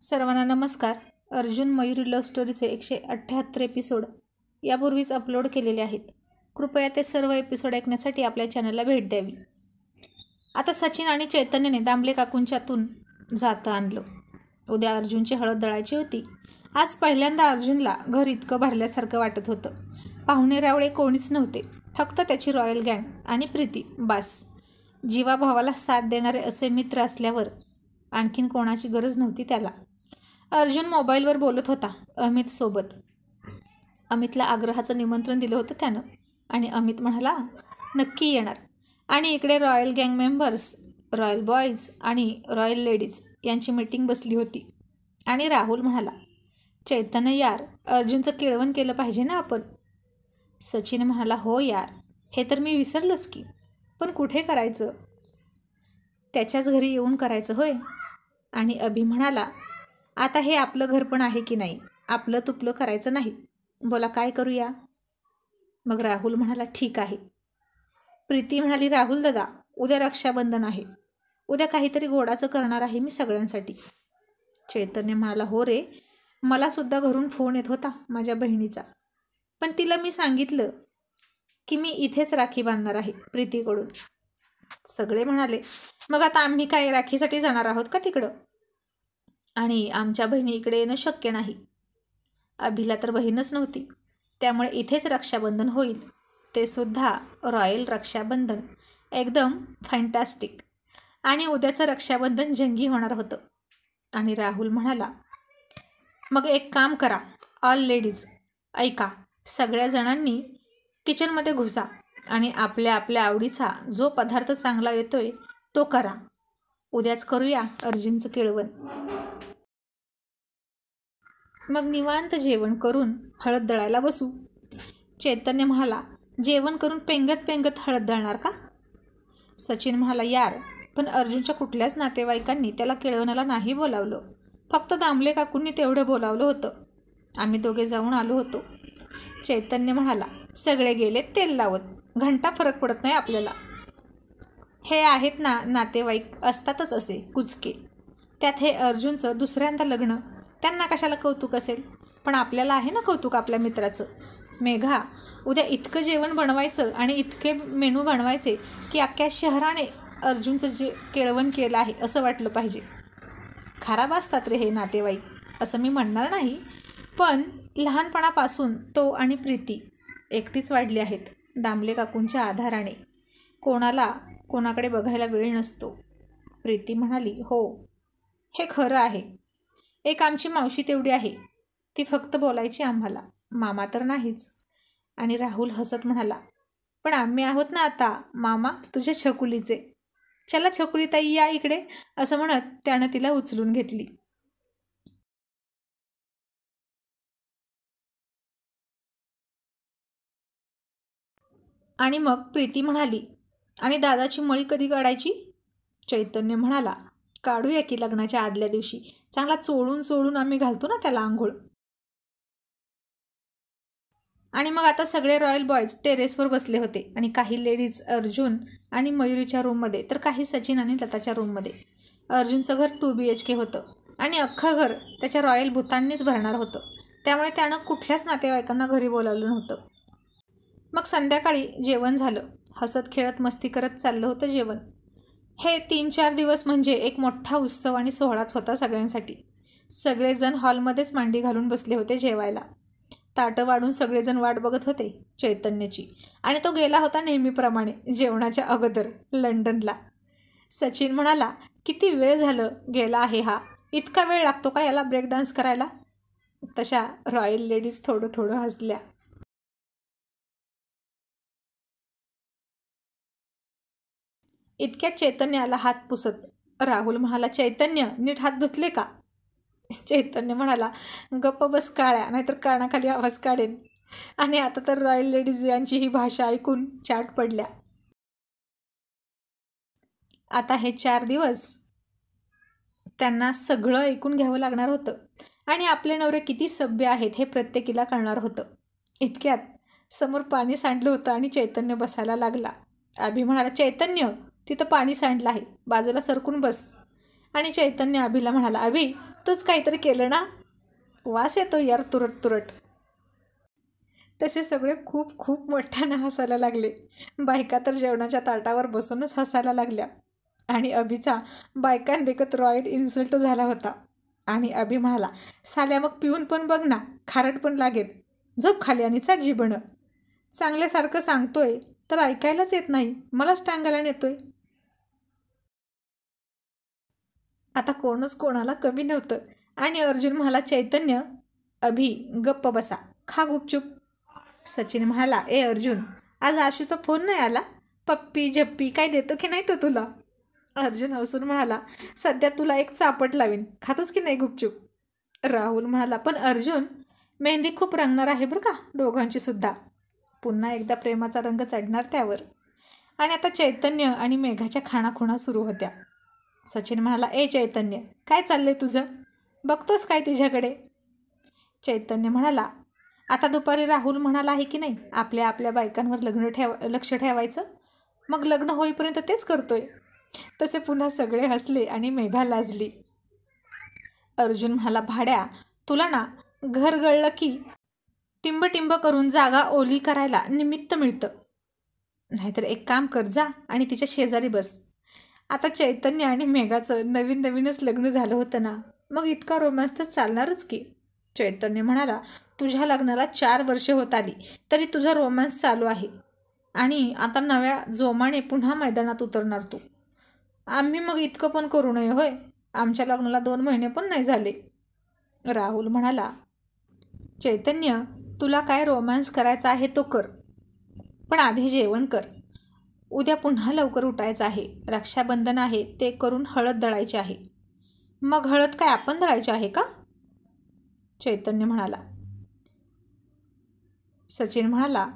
सर्वांना नमस्कार. Arjun Mayuri love स्टोरीचे 178 episode यापूर्वीच अपलोड केलेले आहेत. कृपया ते सर्व एपिसोड ऐकण्यासाठी आपल्या चॅनलला भेट द्यावी. आता सचिन आणि चैतन्यने दामले काकूंच्यातून जातं आणलं. उद्या अर्जुनची हळद दळायची होती. आज पहिल्यांदा अर्जुनला घर इतकं भरल्यासारखं वाटत होतं. पाहुणे रावळे कोणीच नव्हते, फक्त त्याची रॉयल गँग आणि प्रीती बास. जीवाभावाला साथ देणारे असे मित्र असल्यावर आणखीन कोणाची गरज नव्हती त्याला. अर्जुन मोबाईलवर बोलत होता अमित सोबत. अमितला आग्रहाचं निमंत्रण दिलं होतं त्यानं आणि अमित म्हणाला नक्की येणार. आणि इकडे रॉयल गँग मेंबर्स, रॉयल बॉयज आणि रॉयल लेडीज यांची मीटिंग बसली होती. आणि राहुल म्हणाला चैतन्य यार, अर्जुनचं केळवण केलं पाहिजे ना आपण. सचिन म्हणाला हो यार, हे तर मी विसरलोच की, पण कुठे करायचं? त्याच्याच घरी येऊन करायचं होय. आणि अभि म्हणाला आता हे आपलं घर पण आहे की नाही, आपलं तुपलं करायचं नाही, बोला काय करूया? मग राहुल म्हणाला ठीक आहे. प्रीती म्हणाली राहुल दादा, उद्या रक्षाबंधन आहे, उद्या काहीतरी गोडाचं करणार आहे मी सगळ्यांसाठी. चैतन्य म्हणाला हो रे, मला सुद्धा घरून फोन येत होता माझ्या बहिणीचा, पण तिला मी सांगितलं की मी इथेच राखी बांधणार आहे प्रीतीकडून. सगळे म्हणाले मग आता आम्ही काय राखीसाठी जाणार आहोत का तिकडं? आणि आमच्या बहिणी इकडे येणं शक्य नाही. अभिला तर बहीणच नव्हती, त्यामुळे इथेच रक्षाबंधन होईल, ते सुद्धा रॉयल रक्षाबंधन, एकदम फॅन्टॅस्टिक. आणि उद्याचं रक्षाबंधन जंगी होणार होतं. आणि राहुल म्हणाला मग एक काम करा ऑल लेडीज, ऐका, सगळ्या जणांनी किचनमध्ये घुसा आणि आपल्या आपल्या आवडीचा जो पदार्थ चांगला येतोय तो करा. उद्याच करूया अर्जुनचं केळवण. मग निवांत जेवण करून हळद दळायला बसू. चैतन्य म्हणाला जेवण करून पेंगत पेंगत हळद दळणार का? सचिन म्हणाला यार, पण अर्जुनच्या कुठल्याच नातेवाईकांनी त्याला केळवणाला नाही बोलावलं, फक्त दामले काकूंनी तेवढं बोलावलं होतं. आम्ही दोघे जाऊन आलो होतो. चैतन्य म्हणाला सगळे गेले तेल लावत, घंटा फरक पडत नाही आपल्याला. हे आहेत ना नातेवाईक, असतातच असे कुचके, त्यात हे अर्जुनचं दुसऱ्यांदा लग्न, त्यांना कशाला कौतुक असेल, पण आपल्याला आहे ना कौतुक आपल्या मित्राचं. मेघा, उद्या इतकं जेवण बनवायचं आणि इतके मेनू बनवायचे की अख्ख्या शहराने अर्जुनचं जे केळवण केलं आहे असं वाटलं पाहिजे. खराब असतात रे हे नातेवाईक, असं मी म्हणणार नाही, पण लहानपणापासून तो आणि प्रीती एकटीच वाढली आहेत दामले काकूंच्या आधाराने. कोणाला कोणाकडे बघायला वेळ नसतो. प्रीती म्हणाली हो, हे खरं आहे. एक आमची मावशी तेवढी आहे, ती फक्त बोलायची आम्हाला, मामा तर नाहीच. आणि राहुल हसत म्हणाला पण आम्ही आहोत ना आता मामा तुझ्या छकुलीचे, चला छकुली ताई या इकडे, असं म्हणत त्यानं तिला उचलून घेतली. आणि मग प्रीती म्हणाली आणि दादाची मळी कधी काढायची? चैतन्य म्हणाला काढूया की लग्नाच्या आदल्या दिवशी, चांगला चोळून चोळून आम्ही घालतो ना त्याला आंघोळ. आणि मग आता सगळे रॉयल बॉयज टेरेसवर बसले होते आणि काही लेडीज अर्जुन आणि मयुरीच्या रूममध्ये, तर काही सचिन आणि लताच्या रूममध्ये. अर्जुनचं घर 2 BHK होतं आणि अख्खं घर त्याच्या रॉयल भूतांनीच भरणार होतं, त्यामुळे त्यानं कुठल्याच नातेवाईकांना घरी बोलावलं नव्हतं. मग संध्याकाळी जेवण झालं. हसत खेळत मस्ती करत चाललं होतं जेवण. हे 3-4 दिवस म्हणजे एक मोठा उत्सव आणि सोहळाच होता सगळ्यांसाठी. सगळेजण हॉलमध्येच मांडी घालून बसले होते जेवायला. ताटं वाढून सगळेजण वाट बघत होते चैतन्याची, आणि तो गेला होता नेहमीप्रमाणे जेवणाच्या अगोदर लंडनला. सचिन म्हणाला किती वेळ झालं गेला आहे हा, इतका वेळ लागतो का याला ब्रेक डान्स करायला? तशा रॉयल लेडीज थोडं थोडं हसल्या. इतक्यात चैतन्य आला हात पुसत. राहुल म्हणाला चैतन्य, नीट हात धुतले का? चैतन्य म्हणाला गप्प बस काळ्या, नाहीतर कानाखाली आवाज काढेन. आणि आता तर रॉयल लेडीज यांची ही भाषा ऐकून चाट पडल्या. आता हे 4 दिवस त्यांना सगळं ऐकून घ्यावं लागणार होतं आणि आपले नवरे किती सभ्य आहेत हे प्रत्येकीला कळणार होतं. इतक्यात समोर पाणी सांडलं होतं आणि चैतन्य बसायला लागला. अभि म्हणाला चैतन्य, तिथं पाणी सांडलं आहे, बाजूला सरकून बस. आणि चैतन्य अभिला म्हणाला अभि, तूच काहीतरी केलं ना, वास येतो यार तुरट तुरट. तसे सगळे खूप खूप मोठ्यानं हसायला लागले. बायका तर जेवणाच्या ताटावर बसूनच हसायला लागल्या. आणि अभिचा बायकांदेखत रॉयल इन्सल्ट झाला होता. आणि अभि म्हणाला, साल्या मग पिऊन पण बघ ना, खारट पण लागेल. झोप खाली आणि चाट जिभणं. चांगल्यासारखं सांगतोय तर ऐकायलाच येत नाही, मलाच टांगायला नेतोय. आता कोणच कोणाला कमी नव्हतं. आणि अर्जुन म्हणाला, चैतन्य, अभि गप्प बसा, खा गुपचूप. सचिन म्हणाला, ए अर्जुन, आज आशूचा फोन नाही आला? पप्पी झप्पी काय देतो की नाही तो तुला? अर्जुन हसून म्हणाला, सध्या तुला एक चापट लावीन, खातोस की नाही गुपचूप? राहुल म्हणाला, पण अर्जुन, मेहंदी खूप रंगणार आहे बरं का दोघांची सुद्धा. पुन्हा एकदा प्रेमाचा रंग चढणार त्यावर. आणि आता चैतन्य आणि मेघाच्या खाणाखुणा सुरू होत्या. सचिन म्हणाला, ए चैतन्य, काय चाललंय तुझं? बघतोस काय तिच्याकडे? चैतन्य म्हणाला, आता दुपारी राहुल म्हणाला आहे की नाही, आपल्या आपल्या बायकांवर लक्ष ठेवायचं. मग लग्न होईपर्यंत तेच करतोय. तसे पुन्हा सगळे हसले आणि मेघा लाजली. अर्जुन म्हणाला, भाड्या, तुला ना घर गळलं की टिंब करून जागा ओली करायला निमित्त मिळतं. नाहीतर एक काम कर, जा आणि तिच्या शेजारी बस. आता चैतन्य आणि मेघाचं नवीनच लग्न झालं होतं ना, मग इतका रोमांस तर चालणारच की. चैतन्य म्हणाला, तुझ्या लग्नाला 4 वर्षे होत आली तरी तुझा रोमांस चालू आहे. आणि आता नव्या जोमाने पुन्हा मैदानात उतरणार तू. आम्ही मग इतकं पण करू नये होय? आमच्या लग्नाला 2 महिने पण नाही झाले. राहुल म्हणाला, चैतन्य, तुला काय रोमांस करायचा आहे तो कर, पण आधी जेवण कर. उद्या पुन्हा लवकर उठायचं आहे. रक्षाबंधन आहे, ते करून हळद दळायची आहे. मग हळद काय आपण दळायची आहे का? चैतन्य म्हणाला. सचिन म्हणाला,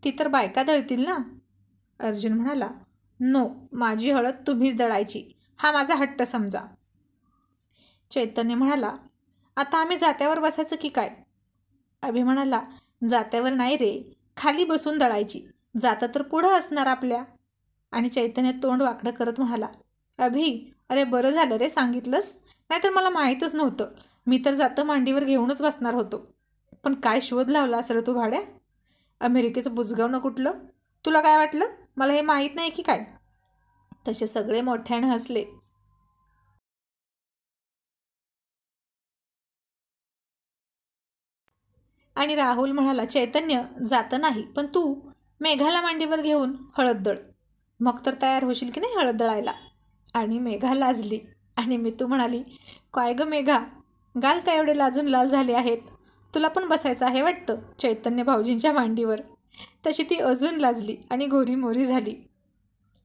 ती तर बायका दळतील ना? अर्जुन म्हणाला, नो, माझी हळद तुम्हीच दळायची, हा माझा हट्ट समजा. चैतन्य म्हणाला, आता आम्ही जात्यावर बसायचं की काय? अभि म्हणाला, जात्यावर नाही रे, खाली बसून दळायची. जाता तर पुढं असणार आपल्या. आणि चैतन्य तोंड वाकडं करत म्हणाला, अभि, अरे बरं झालं रे सांगितलंस, नाहीतर मला माहीतच नव्हतं. मी तर जातं मांडीवर घेऊनच बसणार होतो. पण काय शोध लावला असेल तू भाड्या? अमेरिकेचं बुजगावणं कुठलं? तुला काय वाटलं मला हे माहीत नाही की काय? तसे सगळे मोठ्याने हसले. आणि राहुल म्हणाला, चैतन्य, जातं नाही, पण तू मेघाला मांडीवर घेऊन हळद दळ. मग तर तयार होशील की नाही हळद दळायला? आणि मेघा लाजली. आणि मितू म्हणाली, काय गं मेघा, गाल काय एवढे लाजून लाल झाले आहेत? तुला पण बसायचं आहे वाटतं चैतन्य भाऊजींच्या मांडीवर. तशी ती अजून लाजली आणि गोरीमोरी झाली.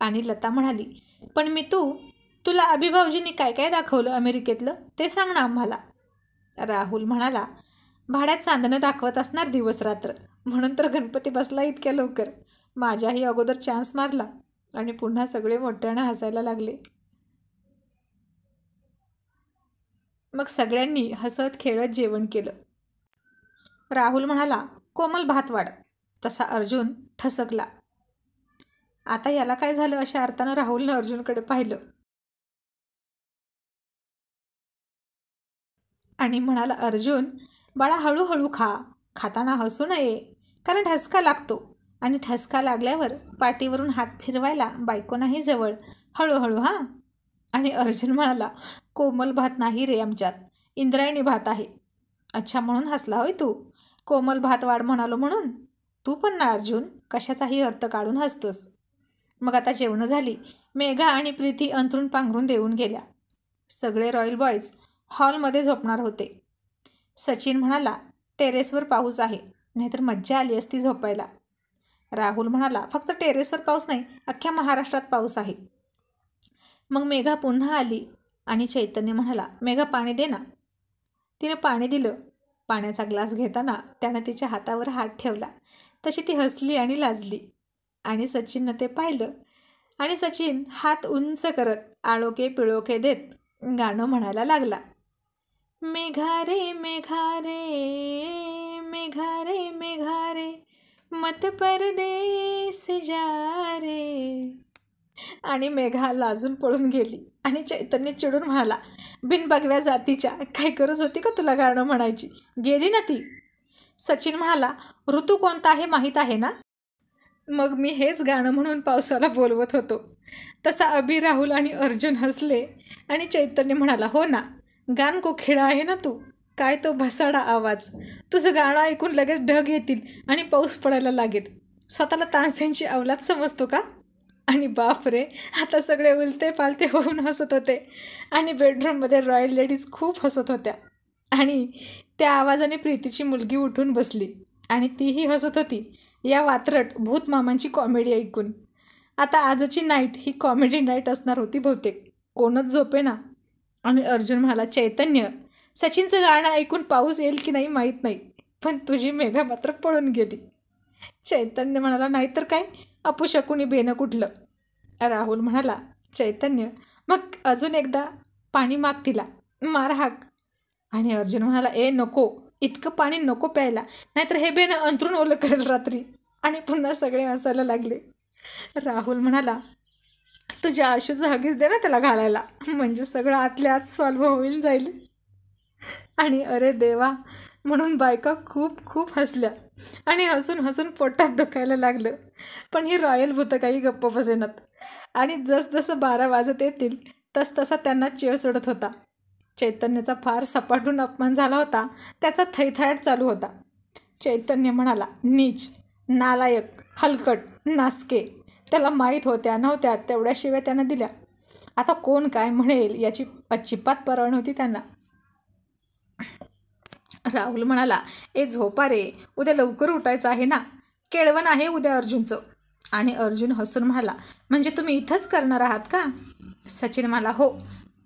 आणि लता म्हणाली, पण मितू, तुला अभि भाऊजींनी काय काय दाखवलं अमेरिकेतलं ते सांग ना आम्हाला. राहुल म्हणाला, भाड्यात चांदणं दाखवत असणार दिवस रात्र, म्हणून तर गणपती बसला इतक्या लवकर. माझ्याही अगोदर चान्स मारला. आणि पुन्हा सगळे मोठ्यानं हसायला लागले. मग सगळ्यांनी हसत खेळत जेवण केलं. राहुल म्हणाला, कोमल भात वाढ. तसा अर्जुन ठसकला. आता याला काय झालं अशा अर्थानं राहुलनं अर्जुनकडे पाहिलं आणि म्हणाला, अर्जुन बाळा, हळूहळू खा, खाताना हसू नये, कारण ठसका लागतो. आणि ठसका लागल्यावर पाठीवरून हात फिरवायला बायको नाही जवळ, हळूहळू हां. आणि अर्जुन म्हणाला, कोमल भात नाही रे आमच्यात, इंद्रायणी भात आहे. अच्छा, म्हणून हसला होय तू? कोमल भात वाढ म्हणालो म्हणून? तू पण ना अर्जुन, कशाचाही अर्थ काढून हसतोस. मग आता जेवणं झाली. मेघा आणि प्रीती अंथरूण पांघरून देऊन गेल्या. सगळे रॉयल बॉयज हॉलमध्ये झोपणार होते. सचिन म्हणाला, टेरेसवर पाऊस आहे, नाहीतर मज्जा आली असती झोपायला. राहुल म्हणाला, फक्त टेरेसवर पाऊस नाही, अख्ख्या महाराष्ट्रात पाऊस आहे. मग मेघा पुन्हा आली आणि चैतन्य म्हणाला, मेघा पाणी दे ना. तिने पाणी दिलं. पाण्याचा ग्लास घेताना त्यानं तिच्या हातावर हात ठेवला. तशी ती हसली आणि लाजली. आणि सचिननं ते पाहिलं. आणि सचिन हात उंच करत आळोके पिळोके देत गाणं म्हणायला लागला, मेघा रे मेघा रे, मेघा रे मेघा रे, मत परदेस जा रे. आणि मेघा लाजून पळून गेली आणि चैतन्य चिडून म्हणाला, बिनबगव्या जातीच्या, काय गरज होती का तुला गाणं म्हणायची, गेली ना ती. सचिन म्हणाला, ऋतू कोणता आहे माहीत आहे ना. मग मी हेच गाणं म्हणून पावसाला बोलवत होतो. तसा अभि, राहुल आणि अर्जुन हसले आणि चैतन्य म्हणाला, हो ना, गान कोकिळा आहे ना तू, काय तो भसाडा आवाज. तुझं गाणं ऐकून लगेच ढग येतील आणि पाऊस पडायला लागेल. स्वतःला तानसेनची अवलाद समजतो का. आणि बापरे, आता सगळे उलते पालते होऊन हसत होते आणि बेडरूममध्ये रॉयल लेडीज खूप हसत होत्या. आणि त्या आवाजाने प्रीतीची मुलगी उठून बसली आणि तीही हसत होती या वात्रट भूत मामांची कॉमेडी ऐकून. आता आजची नाईट ही कॉमेडी नाईट असणार होती बहुतेक. कोणच झोपे ना. आणि अर्जुन म्हणाला, चैतन्य, सचिनचं गाणं ऐकून पाऊस येईल की नाही माहीत नाही, पण तुझी मेघा मात्र पळून गेली. चैतन्य म्हणाला, नाहीतर काय, अपशकुनी बेनं कुठलं. राहुल म्हणाला, चैतन्य, मग अजून एकदा पाणी माग तिला, मार हाक. आणि अर्जुन म्हणाला, ए नको, इतकं पाणी नको प्यायला, नाहीतर हे बेनं अंथरून ओलं करेल रात्री. आणि पुन्हा सगळे हसायला लागले. राहुल म्हणाला, तुझ्या आशूचं हगीच दे ना त्याला घालायला, म्हणजे सगळं आतल्या आत सॉल्व्ह होईल जाईल. आणि अरे देवा, म्हणून बायका खूप खूप हसल्या आणि हसून हसून पोटात दुखायला लागलं. पण ही रॉयल भूतं काही गप्प बसेनात. आणि जसजसं 12 वाजत येतील तसतसा त्यांना चेव चढत होता. चैतन्याचा फार सपाटून अपमान झाला होता. त्याचा थैथयाट चालू होता. चैतन्य म्हणाला, नीच, नालायक, हलकट, नासके. त्याला माहीत होत्या नव्हत्या तेवढ्या शिव्या त्यानं दिल्या. आता कोण काय म्हणेल याची अजिबात पर्वा नव्हती त्यांना. राहुल म्हणाला, ए झोपा रे, उद्या लवकर उठायचं आहे ना, केळवण आहे उद्या अर्जुनचं. आणि अर्जुन हसून म्हणाला, म्हणजे तुम्ही इथंच करणार आहात का. सचिन म्हणाला, हो,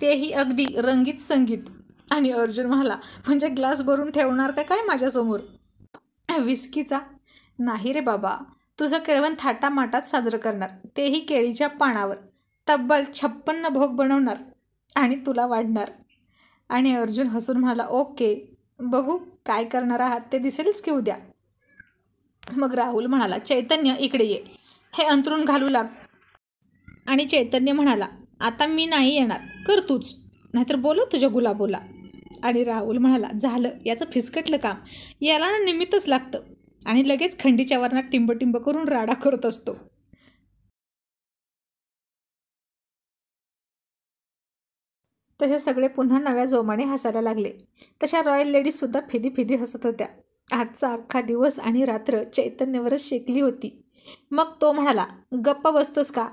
तेही अगदी रंगीत संगीत. आणि अर्जुन म्हणाला, म्हणजे ग्लास भरून ठेवणार का काय माझ्यासमोर विस्कीचा. नाही रे बाबा, तुझं केळवण थाटामाटात साजरं करणार, तेही केळीच्या पानावर. तब्बल 56 भोग बनवणार आणि तुला वाढणार. आणि अर्जुन हसून म्हणाला, ओके, बघू काय करणार आहात ते दिसेलच की उद्या. मग राहुल म्हणाला, चैतन्य इकडे ये, हे अंथरूण घालू लाग. आणि चैतन्य म्हणाला, आता मी नाही येणार, कर तूच, नाहीतर बोलव तुझ्या गुलाबोला. आणि राहुल म्हणाला, झालं, याचं फिसकटलं काम, याला ना निमित्तच लागतं. आणि लगेच खंडीच्या वरणात टिंबटिंब करून राडा करत असतो. तसे सगळे पुन्हा नव्या जोमाने हसायला लागले. तशा रॉयल लेडीजसुद्धा फिदी फिदी हसत होत्या. आजचा अख्खा दिवस आणि रात्र चैतन्यावरच शेकली होती. मग तो म्हणाला, गप्पा बसतोस का.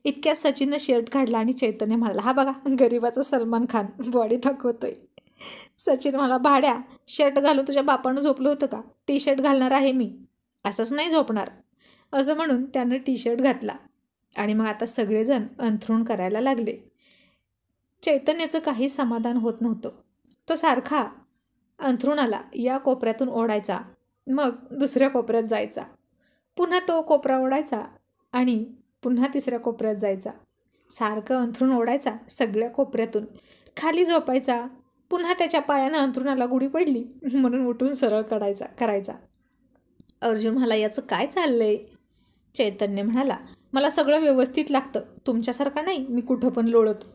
इतक्यात सचिननं शर्ट काढला आणि चैतन्य म्हणाला, हा बघा, गरीबाचा सलमान खान बॉडी दाखवतोय. सचिन म्हणाला, भाड्या, शर्ट घालून तुझ्या बापानं झोपलं होतं का. टी शर्ट घालणार आहे मी, असंच नाही झोपणार. असं म्हणून त्यानं टी शर्ट घातला. आणि मग आता सगळेजण अंथरूण करायला लागले. चैतन्याचं काही समाधान होत नव्हतं. तो सारखा अंथरुणाला या कोपऱ्यातून ओढायचा, मग दुसऱ्या कोपऱ्यात जायचा, पुन्हा तो कोपरा ओढायचा आणि पुन्हा तिसऱ्या कोपऱ्यात जायचा. सारखं अंथरूण ओढायचा सगळ्या कोपऱ्यातून, खाली झोपायचा, पुन्हा त्याच्या पायानं अंथरुणाला गुढी पडली म्हणून उठून सरळ करायचा. अर्जुन म्हणाला, याचं काय चाललंय. चैतन्य म्हणाला, मला सगळं व्यवस्थित लागतं, तुमच्यासारखा नाही मी कुठं पण लोळत.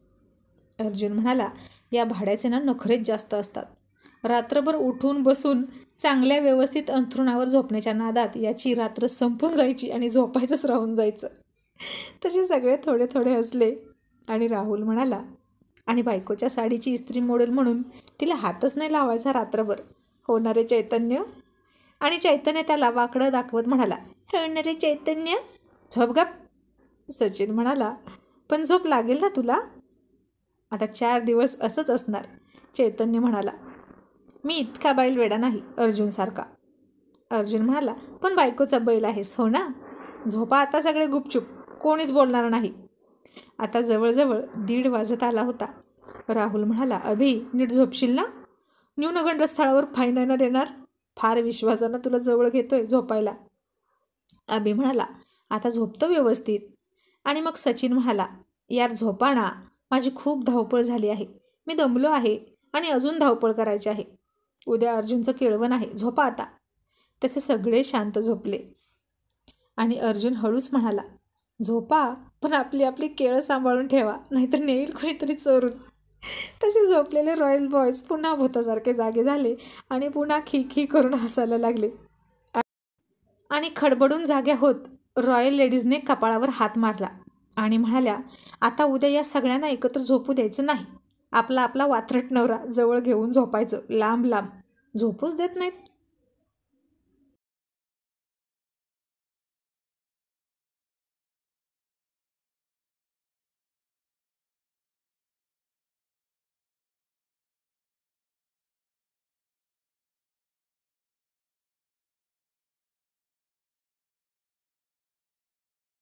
अर्जुन म्हणाला, या भाड्याचे ना नखरेच जास्त असतात. रात्रभर उठून बसून चांगल्या व्यवस्थित अंथरुणावर झोपण्याच्या नादात याची रात्र संपून जायची आणि झोपायचंच राहून जायचं. तसे सगळे थोडे थोडे हसले. आणि राहुल म्हणाला, आणि बायकोच्या साडीची इस्त्री मोडेल म्हणून तिला हातच नाही लावायचा रात्रभर, होणारे चैतन्य. आणि चैतन्य त्याला वाकडं दाखवत म्हणाला, होणारे चैतन्य, झोप गप. सचिन म्हणाला, पण झोप लागेल ना तुला. आता 4 दिवस असंच असणार. चैतन्य म्हणाला, मी इतका बैल वेडा नाही अर्जुनसारखा. अर्जुन म्हणाला, पण बायकोचा बैल आहेस हो ना. झोपा आता सगळे गुपचूप, कोणीच बोलणार नाही. आता जवळजवळ 1:30 वाजत आला होता. राहुल म्हणाला, अभि, नीट झोपशील ना. न्यूनगंड स्थळावर फाईन न देणार. फार विश्वासानं तुला जवळ घेतोय झोपायला. अभि म्हणाला, आता झोपतो व्यवस्थित. आणि मग सचिन म्हणाला, यार झोपा ना, माझी खूप धावपळ झाली आहे, मी दमलो आहे आणि अजून धावपळ करायची आहे. उद्या अर्जुनचं केळवण आहे, झोपा आता. तसे सगळे शांत झोपले. आणि अर्जुन हळूच म्हणाला, झोपा, पण आपली आपली केळं सांभाळून ठेवा, नाहीतर नेईल कोणीतरी चोरून. तसे झोपलेले रॉयल बॉयज पुन्हा भूतासारखे जागे झाले आणि पुन्हा खी खी करून हसायला लागले. आणि खडबडून जाग्या होत रॉयल लेडीजने कपाळावर हात मारला आणि म्हणाल्या, आता उद्या या सगळ्यांना एकत्र झोपू द्यायचं नाही. आपला आपला वात्रट नवरा जवळ घेऊन झोपायचं, लांब लांब. झोपूच देत नाहीत.